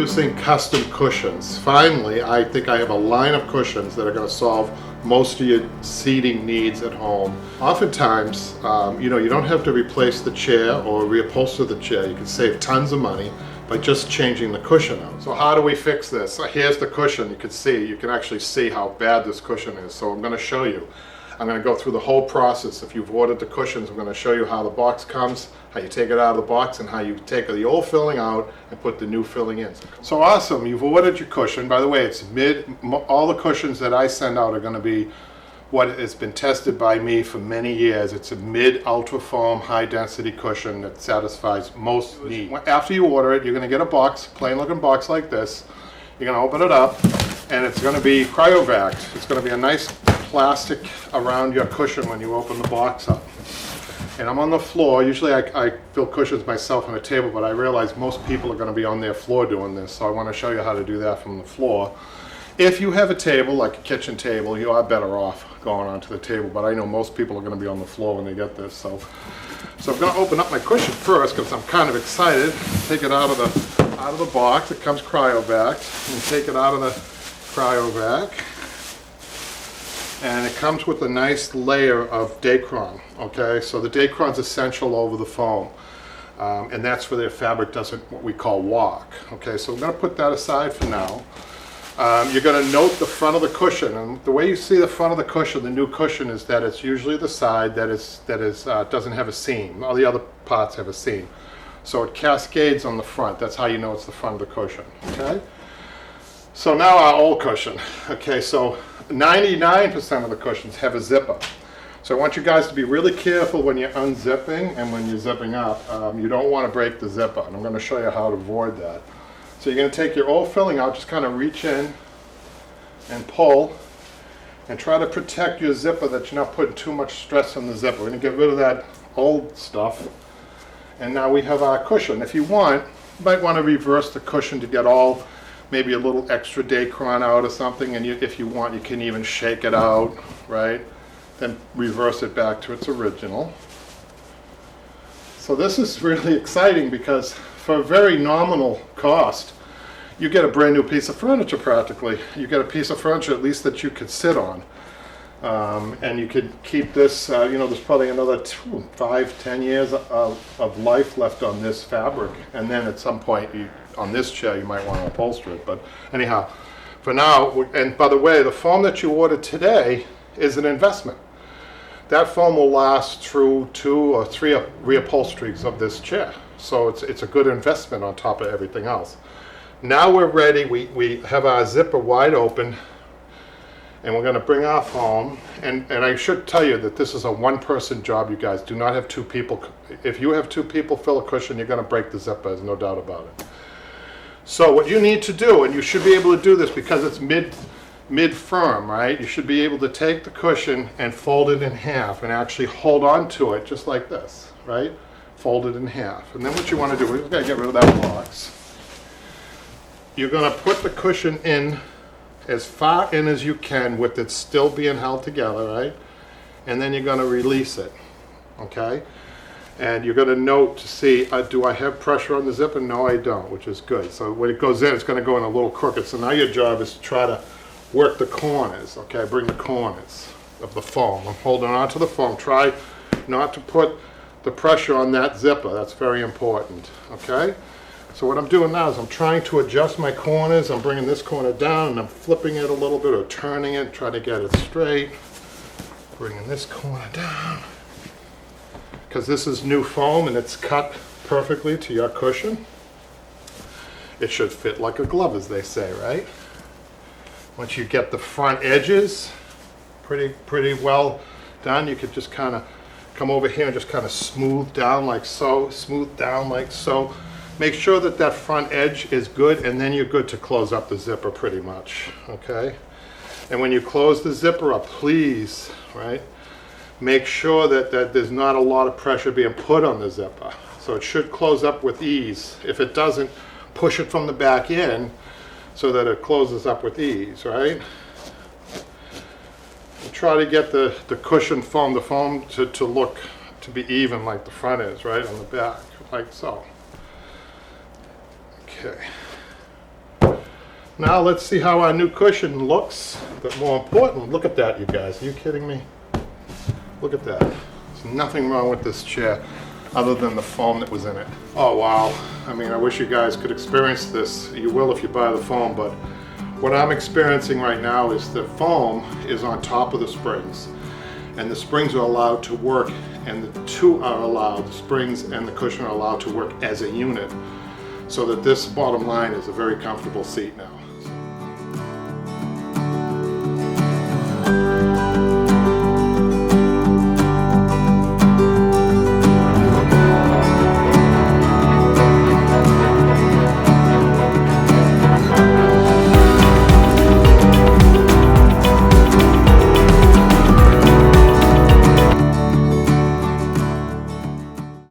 Introducing custom cushions. Finally, I think I have a line of cushions that are going to solve most of your seating needs at home. Oftentimes, you don't have to replace the chair or reupholster the chair. You can save tons of money by just changing the cushion out. So how do we fix this? So here's the cushion. You can actually see how bad this cushion is. So I'm going to show you. I'm going to go through the whole process. If you've ordered the cushions, I'm going to show you how the box comes, how you take it out of the box, and how you take the old filling out and put the new filling in. So awesome, you've ordered your cushion. By the way, it's all the cushions that I send out are going to be what has been tested by me for many years. It's a mid-ultra foam, high-density cushion that satisfies most needs. After you order it, you're going to get a box, plain-looking box like this. You're going to open it up, and it's going to be cryovac. It's going to be a nice plastic around your cushion when you open the box up. And I'm on the floor. Usually I fill cushions myself on a table, but I realize most people are going to be on their floor doing this, so I want to show you how to do that from the floor. If you have a table, like a kitchen table, you are better off going onto the table, but I know most people are going to be on the floor when they get this. So I'm going to open up my cushion first because I'm kind of excited. Take it out of the box. It comes cryovac. And take it out of the cryovac. And it comes with a nice layer of Dacron, okay? So the Dacron's essential over the foam. And that's where the fabric doesn't, what we call walk, okay? So I'm gonna put that aside for now. You're gonna note the front of the cushion, and the way you see the front of the cushion, the new cushion, is that it's usually the side that doesn't have a seam. All the other parts have a seam. So it cascades on the front. That's how you know it's the front of the cushion, okay? So now our old cushion, okay, so 99% of the cushions have a zipper. So I want you guys to be really careful when you're unzipping and when you're zipping up. You don't want to break the zipper, and I'm going to show you how to avoid that. So you're going to take your old filling out, just kind of reach in and pull, and try to protect your zipper that you're not putting too much stress on the zipper. We're going to get rid of that old stuff. And now we have our cushion. If you want, you might want to reverse the cushion to get all maybe a little extra Dacron out or something, and if you want, you can even shake it out, right? Then reverse it back to its original. So this is really exciting because for a very nominal cost, you get a brand new piece of furniture practically. You get a piece of furniture at least that you could sit on. And you could keep this, there's probably another 5-10 years of life left on this fabric, and then at some point on this chair you might want to upholster it. But anyhow, for now, and by the way, the foam that you ordered today is an investment. That foam will last through 2 or 3 reupholsteries of this chair, so it's a good investment on top of everything else. Now we're ready. We have our zipper wide open, and we're going to bring our foam, and I should tell you that this is a one-person job, you guys. Do not have 2 people. If you have 2 people fill a cushion, you're going to break the zipper, there's no doubt about it. So what you need to do, and you should be able to do this because it's mid-firm, right? You should be able to take the cushion and fold it in half and actually hold on to it just like this, right? Fold it in half. And then what you want to do, we're going to get rid of that box. You're going to put the cushion in as far in as you can with it still being held together, right? And then you're going to release it, okay? And you're going to note to see, do I have pressure on the zipper? No, I don't, which is good. So when it goes in, it's going to go in a little crooked. So now your job is to try to work the corners, okay? Bring the corners of the foam. I'm holding on to the foam. Try not to put the pressure on that zipper. That's very important, okay? So what I'm doing now is I'm trying to adjust my corners. I'm bringing this corner down and I'm flipping it a little bit or turning it, trying to get it straight. Bringing this corner down. Because this is new foam and it's cut perfectly to your cushion. It should fit like a glove, as they say, right? Once you get the front edges pretty well done, you could just kind of come over here and just kind of smooth down like so, smooth down like so. Make sure that that front edge is good, and then you're good to close up the zipper pretty much, okay? And when you close the zipper up, please, right, make sure that there's not a lot of pressure being put on the zipper. So it should close up with ease. If it doesn't, push it from the back in so that it closes up with ease, right? And try to get the cushion foam, the foam to look, to be even like the front is, right, on the back, like so. Okay. Now let's see how our new cushion looks, but more important, look at that, you guys. Are you kidding me? Look at that. There's nothing wrong with this chair other than the foam that was in it. Oh wow. I mean, I wish you guys could experience this. You will if you buy the foam, but what I'm experiencing right now is the foam is on top of the springs, and the springs are allowed to work, and the two are allowed, the springs and the cushion are allowed to work as a unit, so that this bottom line is a very comfortable seat now.